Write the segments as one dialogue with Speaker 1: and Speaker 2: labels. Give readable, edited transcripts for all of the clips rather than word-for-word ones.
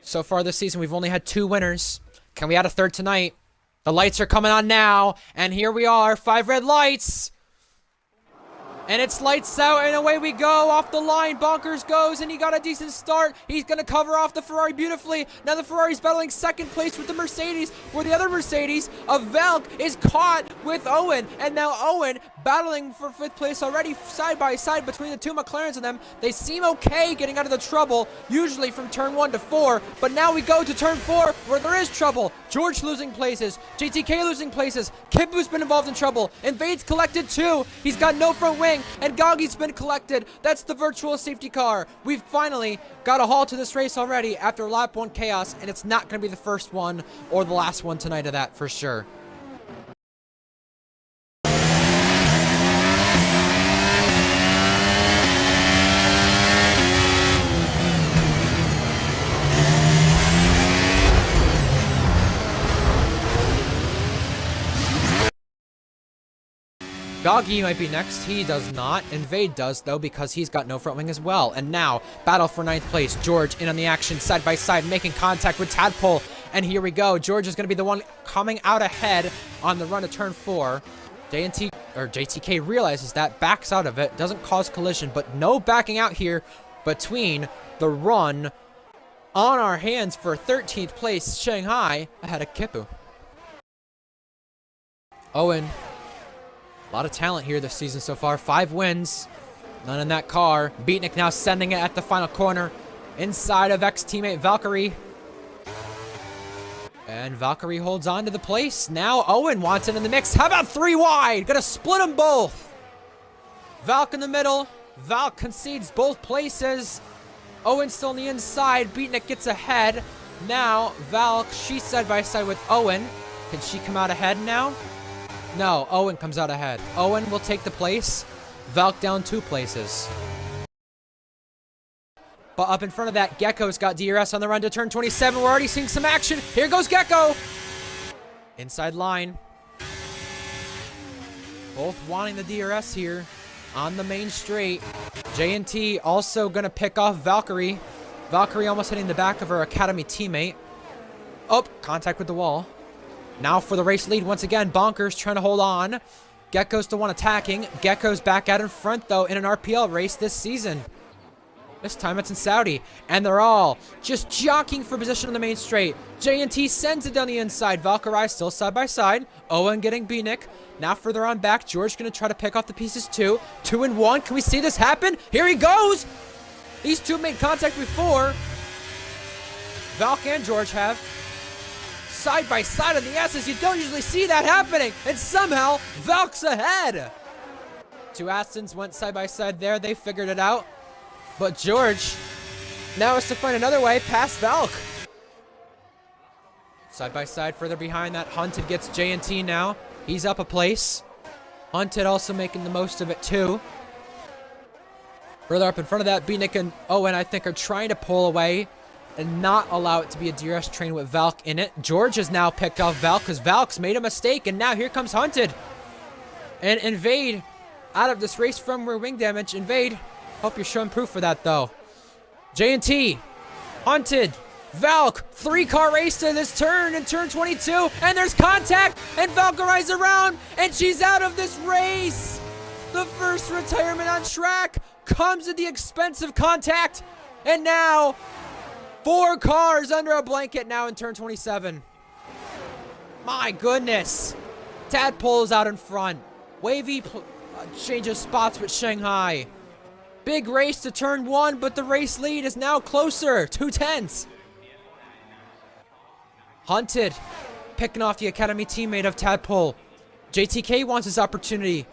Speaker 1: So far this season, we've only had 2 winners. Can we add a third tonight? The lights are coming on now, and here we are, 5 red lights. And it's lights out, and away we go, off the line, Bonkers goes, and he got a decent start. He's gonna cover off the Ferrari beautifully. Now the Ferrari's battling second place with the Mercedes, where the other Mercedes of Valk is caught with Owen. And now Owen battling for 5th place already, side by side between the 2 McLarens and them. They seem okay getting out of the trouble, usually from turn 1 to 4, but now we go to turn 4, where there is trouble. George losing places, JTK losing places, Kibu's been involved in trouble, Invade's collected too. He's got no front wing, and Goggy's been collected. That's the virtual safety car. We've finally got a halt to this race already after lap 1 chaos, and it's not going to be the first one or the last one tonight of that for sure. Goggy might be next. He does not. Invade does, though, because he's got no front wing as well. And now, battle for 9th place. George in on the action, side by side, making contact with Tadpole. And here we go. George is going to be the one coming out ahead on the run to turn 4. JTK realizes that, backs out of it, doesn't cause collision, but no backing out here between the run on our hands for 13th place. Shanghai ahead of Kipu. Owen. A lot of talent here this season so far. 5 wins. None in that car. Beatnik now sending it at the final corner. Inside of ex-teammate Valkyrie. And Valkyrie holds on to the place. Now Owen wants it in the mix. How about 3 wide? Gonna split them both. Valk in the middle. Valk concedes both places. Owen still on the inside. Beatnik gets ahead. Now Valk, she's side by side with Owen. Can she come out ahead now? No, Owen comes out ahead. Owen will take the place. Valk down 2 places. But up in front of that, Gecko's got DRS on the run to turn 27. We're already seeing some action. Here goes Gecko. Inside line. Both wanting the DRS here on the main straight. J&T also going to pick off Valkyrie. Valkyrie almost hitting the back of her Academy teammate. Oh, contact with the wall. Now for the race lead once again. Bonkers trying to hold on. Gecko's the one attacking. Gecko's back out in front, though, in an RPL race this season. This time it's in Saudi. And they're all just jockeying for position on the main straight. J&T sends it down the inside. Valkyrie still side by side. Owen getting Beatnik. Now further on back. George going to try to pick off the pieces too. 2 and 1. Can we see this happen? Here he goes. These 2 made contact before. Valk and George have. Side by side on the S's. You don't usually see that happening. And somehow, Valk's ahead. 2 Astons went side by side there. They figured it out. But George now has to find another way past Valk. Side by side further behind that. Hunted gets J&T now. He's up a place. Hunted also making the most of it too. Further up in front of that, Beatnik and Owen, I think, are trying to pull away and not allow it to be a DRS train with Valk in it. George has now picked off Valk because Valk's made a mistake, and now here comes Hunted. And Invade out of this race from rear wing damage. Invade, hope you're showing proof for that, though. J&T, Hunted, Valk, 3-car race to this turn in turn 22, and there's contact, and Valkyrie's around, and she's out of this race. The first retirement on track comes at the expense of contact, and now 4 cars under a blanket now in turn 27. My goodness. Tadpole's out in front. Wavy changes spots with Shanghai. Big race to turn 1, but the race lead is now closer. 2 tenths. Hunted picking off the Academy teammate of Tadpole. JTK wants his opportunity.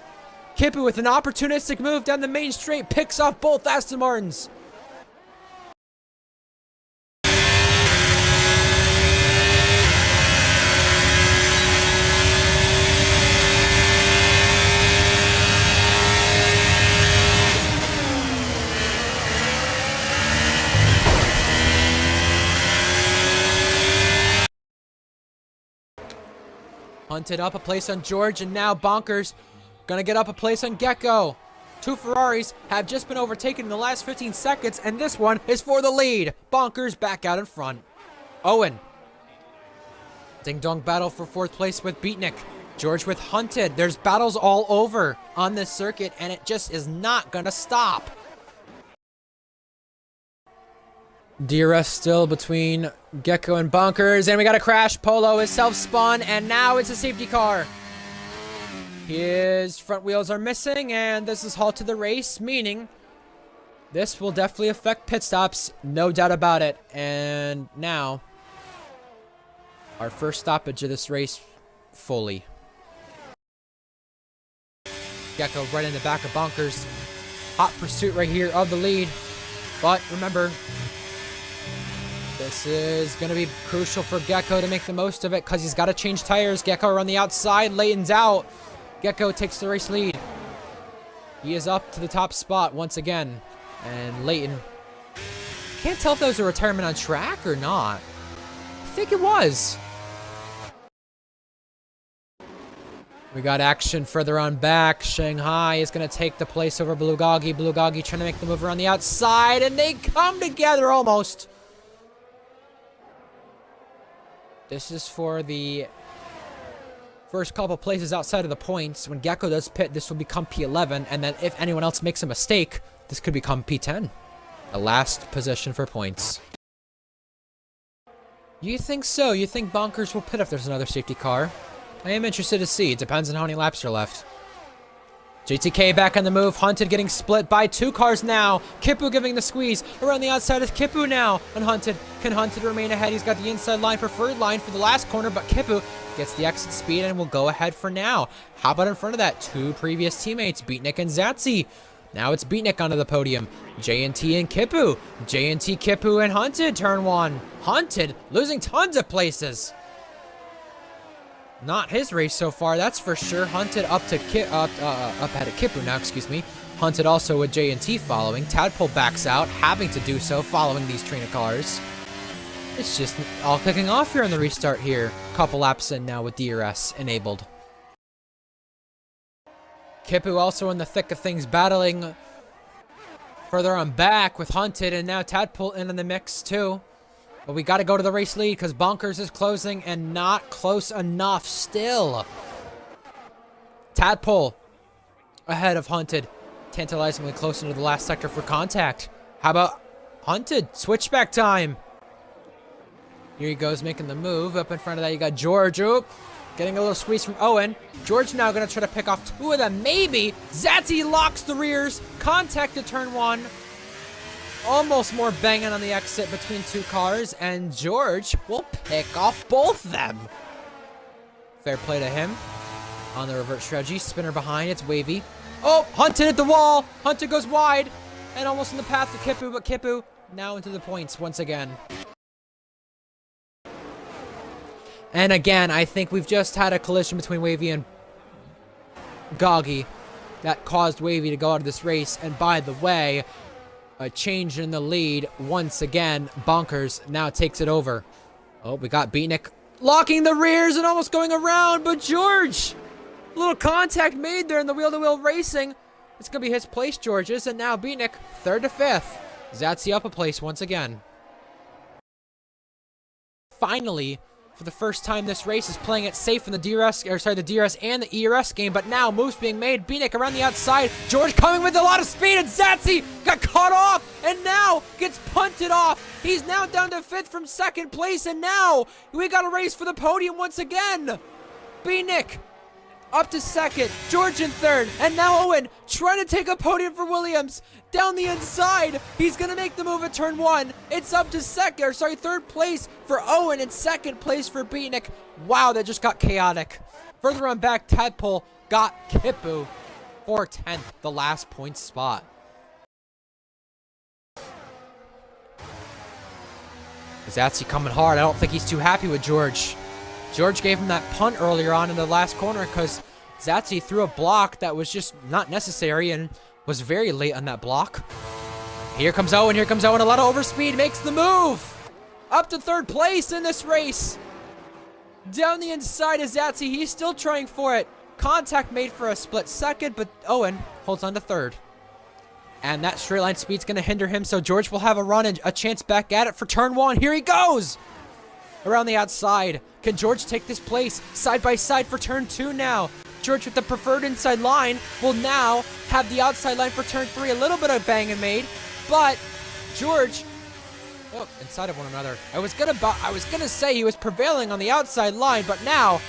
Speaker 1: Kipu with an opportunistic move down the main straight picks off both Aston Martins. Hunted up a place on George, and now Bonkers gonna get up a place on Gecko. 2 Ferraris have just been overtaken in the last 15 seconds, and this one is for the lead. Bonkers back out in front. Owen. Ding-dong battle for 4th place with Beatnik. George with Hunted. There's battles all over on this circuit, and it just is not gonna stop. DRS still between Gecko and Bonkers, and we got a crash. Polo is self-spun, and now it's a safety car. His front wheels are missing, and this is halted the race, meaning this will definitely affect pit stops, no doubt about it. And now, our first stoppage of this race fully. Gecko right in the back of Bonkers. Hot pursuit right here of the lead. But remember, this is going to be crucial for Gecko to make the most of it because he's got to change tires. Gecko are on the outside. Layton's out. Gecko takes the race lead. He is up to the top spot once again. And Layton, can't tell if that was a retirement on track or not. I think it was. We got action further on back. Shanghai is going to take the place over Bulgogi. Bulgogi trying to make the move around the outside, and they come together almost. This is for the first couple places outside of the points. When Gecko does pit, this will become P11, and then if anyone else makes a mistake, this could become P10. The last position for points. You think so? You think Bonkers will pit if there's another safety car? I am interested to see. It depends on how many laps are left. JTK back on the move. Hunted getting split by 2 cars now. Kippu giving the squeeze. Around the outside is Kippu now. And Hunted. Can Hunted remain ahead? He's got the inside line, preferred line for the last corner, but Kippu gets the exit speed and will go ahead for now. How about in front of that? 2 previous teammates, Beatnik and Zatsy. Now it's Beatnik onto the podium. JNT and Kippu. JNT, Kippu, and Hunted turn 1. Hunted losing tons of places. Not his race so far, that's for sure. Hunted up ahead of Kippu now, excuse me. Hunted also with J&T following. Tadpole backs out, having to do so following these train of cars. It's just all kicking off here on the restart here. Couple laps in now with DRS enabled. Kippu also in the thick of things, battling further on back with Hunted, and now Tadpole in the mix too. But we got to go to the race lead because Bonkers is closing and not close enough still. Tadpole ahead of Hunted. Tantalizingly close into the last sector for contact. How about Hunted? Switchback time. Here he goes making the move. Up in front of that you got George. Oop. Getting a little squeeze from Owen. George now going to try to pick off 2 of them. Maybe. Zatsy locks the rears. Contact to turn 1. Almost more banging on the exit between 2 cars, and George will pick off both of them. Fair play to him. On the reverse strategy, spinner behind, it's wavy. Oh, Hunted at the wall. Hunted goes wide, and almost in the path of Kippu, but Kippu now into the points once again. And again, I think we've just had a collision between Wavy and Goggy that caused Wavy to go out of this race, and by the way, a change in the lead once again. Bonkers now takes it over. Oh, we got Beatnik locking the rears and almost going around, but George, a little contact made there in the wheel-to-wheel racing. It's going to be his place, George's, and now Beatnik 3rd to 5th. Zatsy up a place once again. Finally, for the first time, this race is playing it safe in the DRS and the ERS game, but now moves being made. Beatnik around the outside. George coming with a lot of speed, and Zatsy got caught off and now gets punted off. He's now down to 5th from 2nd place, and now we got a race for the podium once again. Beatnik up to 2nd, George in 3rd, and now Owen trying to take a podium for Williams. Down the inside, he's going to make the move at turn 1. It's up to 3rd place for Owen and 2nd place for Beatnik. Wow, that just got chaotic. Further on back, Tadpole got Kippu for 10th, the last point spot. Zatsy coming hard. I don't think he's too happy with George. George gave him that punt earlier on in the last corner because Zatsy threw a block that was just not necessary and was very late on that block. Here comes Owen. A lot of overspeed makes the move. Up to 3rd place in this race. Down the inside is Zatsy. He's still trying for it. Contact made for a split 2nd, but Owen holds on to 3rd. And that straight line speed's going to hinder him, so George will have a run and a chance back at it for turn 1. Here he goes. around the outside. Can George take this place? Side by side for turn 2 now. George with the preferred inside line will now have the outside line for turn 3. A little bit of banging made, but George, oh, inside of one another. I was gonna say he was prevailing on the outside line, but now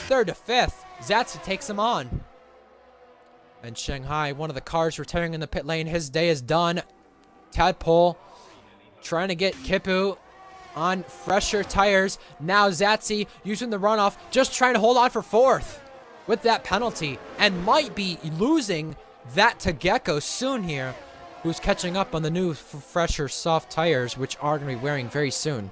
Speaker 1: 3rd to 5th, Zatsi takes him on. And Shanghai, one of the cars retiring in the pit lane. His day is done. Tadpole trying to get Kipu on fresher tires. Now Zatsi using the runoff, just trying to hold on for 4th with that penalty, and might be losing that to Gecko soon here, who's catching up on the new fresher soft tires, which are going to be wearing very soon.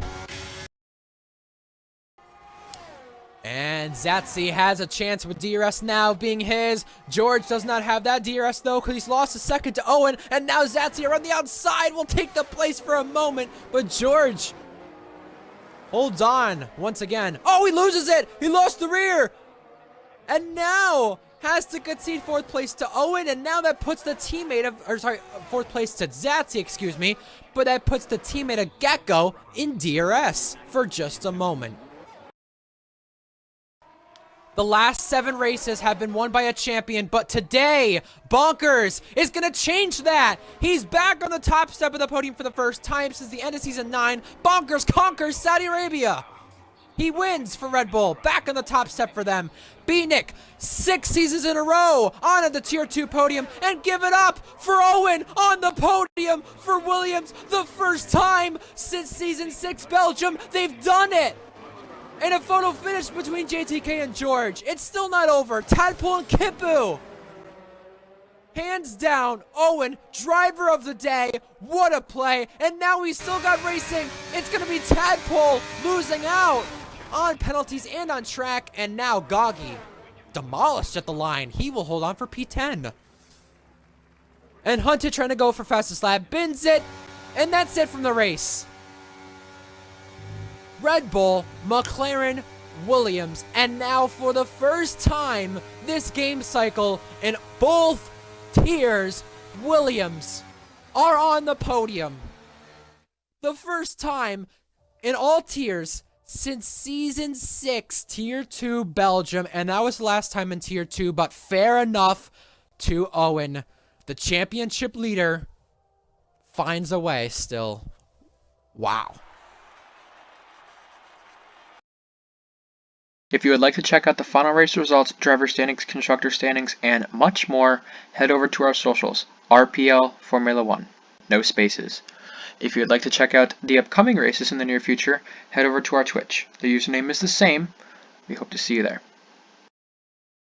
Speaker 1: And Zatsi has a chance with DRS now being his. George does not have that DRS though, because he's lost a second to Owen. And now Zatsi around the outside will take the place for a moment. But George holds on once again. Oh, he loses it. He lost the rear. And now has to concede 4th place to Owen. And now that puts the teammate of, 4th place to Zatsi, excuse me. But that puts the teammate of Gecko in DRS for just a moment. The last 7 races have been won by a champion, but today, Bonkers is going to change that. He's back on the top step of the podium for the first time since the end of Season 9. Bonkers conquers Saudi Arabia. He wins for Red Bull, back on the top step for them. B-Nick, 6 seasons in a row on the Tier 2 podium, and give it up for Owen on the podium for Williams. The first time since Season 6 Belgium, they've done it. And a photo finish between JTK and George. It's still not over. Tadpole and Kipu. Hands down, Owen, driver of the day. What a play. And now we still got racing. It's going to be Tadpole losing out on penalties and on track. And now Goggy demolished at the line. He will hold on for P10. And Hunted trying to go for fastest lap. Bins it. And that's it from the race. Red Bull, McLaren, Williams, and now for the first time this game cycle in both tiers, Williams are on the podium. The first time in all tiers since Season 6 Tier 2 Belgium, and that was the last time in Tier 2, but fair enough to Owen. The championship leader finds a way still. Wow.
Speaker 2: If you would like to check out the final race results, driver standings, constructor standings, and much more, head over to our socials, RPL Formula 1, no spaces. If you would like to check out the upcoming races in the near future, head over to our Twitch. The username is the same. We hope to see you there.